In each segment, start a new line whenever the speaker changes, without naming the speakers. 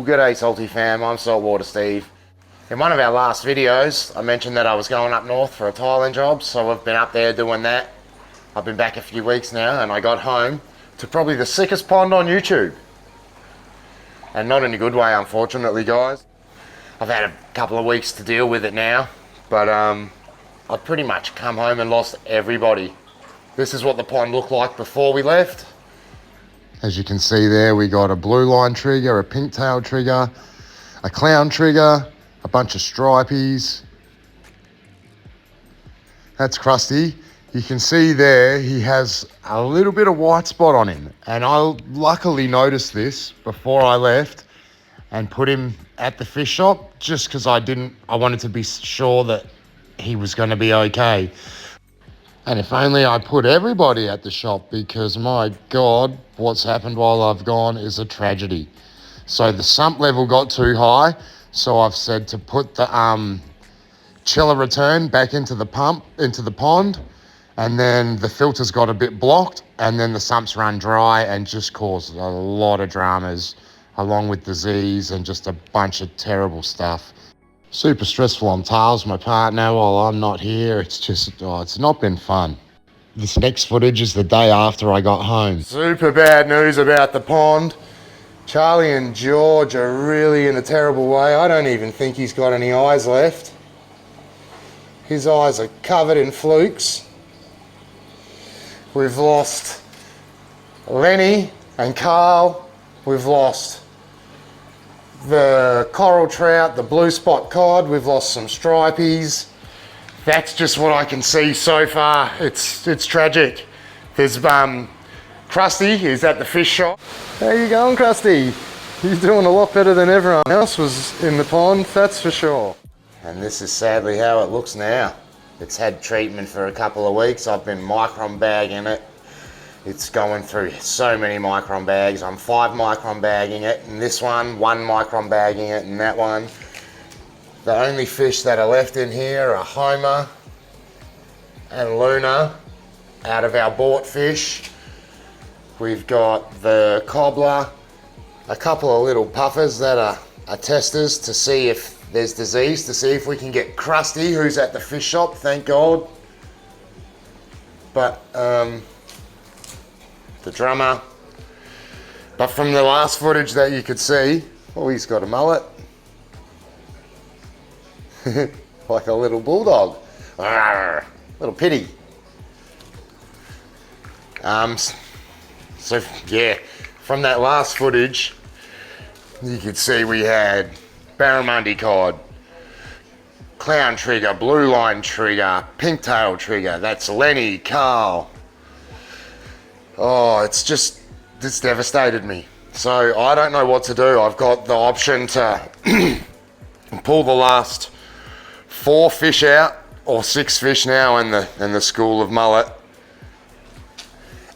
G'day Salty fam, I'm Saltwater Steve. In one of our last videos, I mentioned that I was going up north for a tiling job, so I've been up there doing that. I've been back a few weeks now, and I got home to probably the sickest pond on YouTube. And not in a good way, unfortunately, guys. I've had a couple of weeks to deal with it now, but I've pretty much come home and lost everybody. This is what the pond looked like before we left. As you can see there, we got a blue line trigger, a pink tail trigger, a clown trigger, a bunch of stripies. That's Krusty. You can see there he has a little bit of white spot on him, and I luckily noticed this before I left and put him at the fish shop just because I wanted to be sure that he was going to be okay. And if only I put everybody at the shop, because my God, what's happened while I've gone is a tragedy. So the sump level got too high, so I've said to put the chiller return back into the pond, and then the filters got a bit blocked, and then the sumps run dry and just caused a lot of dramas, along with disease and just a bunch of terrible stuff. Super stressful on Tails, my partner, while I'm not here. It's just, it's not been fun. This next footage is the day after I got home. Super bad news about the pond. Charlie and George are really in a terrible way. I don't even think he's got any eyes left. His eyes are covered in flukes. We've lost Lenny and Kaale. We've lost the coral trout, the blue spot cod. We've lost some stripies. That's just what I can see so far. It's tragic. There's Krusty is at the fish shop. How you going, Krusty? He's doing a lot better than everyone else was in the pond, that's for sure. And this is sadly how it looks now. It's had treatment for a couple of weeks. I've been micron bagging it. It's going through so many micron bags. I'm 5 micron bagging it, and this one 1 micron bagging it, and that one. The only fish that are left in here are Homer and Luna out of our bought fish. We've got the cobbler, a couple of little puffers that are testers to see if there's disease, to see if we can get Krusty, who's at the fish shop, thank God. But the drummer. But from the last footage that you could see, oh, he's got a mullet. Like a little bulldog. Arr, little pitty. So yeah, from that last footage, you could see we had barramundi cod, clown trigger, blue line trigger, pink tail trigger. That's Lenny, Kaale. Oh, it's devastated me. So I don't know what to do. I've got the option to pull the last 4 fish out, or 6 fish now in the school of mullet,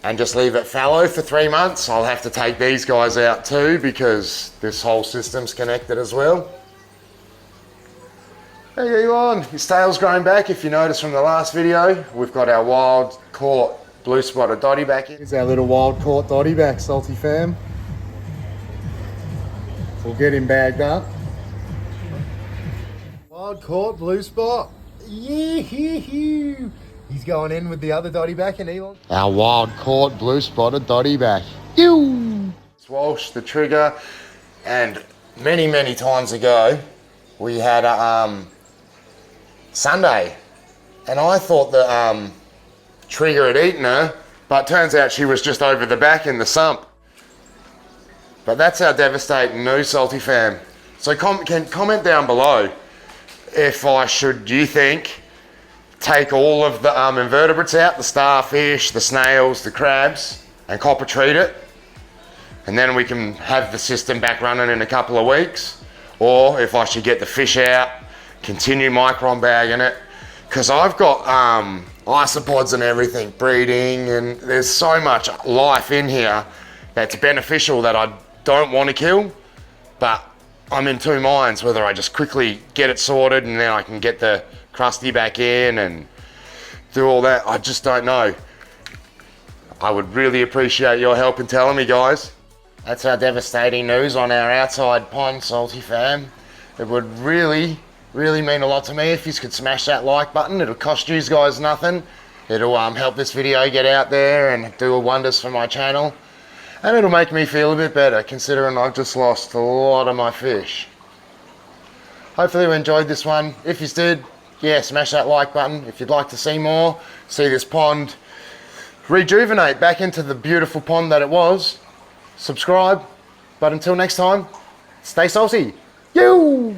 and just leave it fallow for 3 months. I'll have to take these guys out too, because this whole system's connected as well. Hey Elon, his tail's growing back. If you notice from the last video, we've got our wild caught blue spotted dotty back in. Here's our little wild caught dotty back, Salty fam. We'll get him bagged up. Wild caught blue spot. Yee-hee-hee. He's going in with the other dotty back in, Elon. Our wild caught blue spotted dotty back. Swalsh the trigger, and many times ago we had a Sunday, and I thought the trigger had eaten her, but turns out she was just over the back in the sump. But that's how devastating news, Salty fam. So comment down below if I should, you think, take all of the invertebrates out, the starfish, the snails, the crabs, and copper treat it, and then we can have the system back running in a couple of weeks, or if I should get the fish out, continue micron bagging it, because I've got isopods and everything breeding, and there's so much life in here that's beneficial that I don't want to kill, but I'm in 2 minds whether I just quickly get it sorted and then I can get the Krusty back in and do all that. I just don't know. I would really appreciate your help in telling me, guys. That's our devastating news on our outside pond, Salty fam. It would really mean a lot to me if you could smash that like button. It'll cost you guys nothing. It'll help this video get out there and do wonders for my channel. And it'll make me feel a bit better considering I've just lost a lot of my fish. Hopefully you enjoyed this one. If you did, yeah, smash that like button. If you'd like to see more, see this pond rejuvenate back into the beautiful pond that it was, subscribe. But until next time, stay salty. You!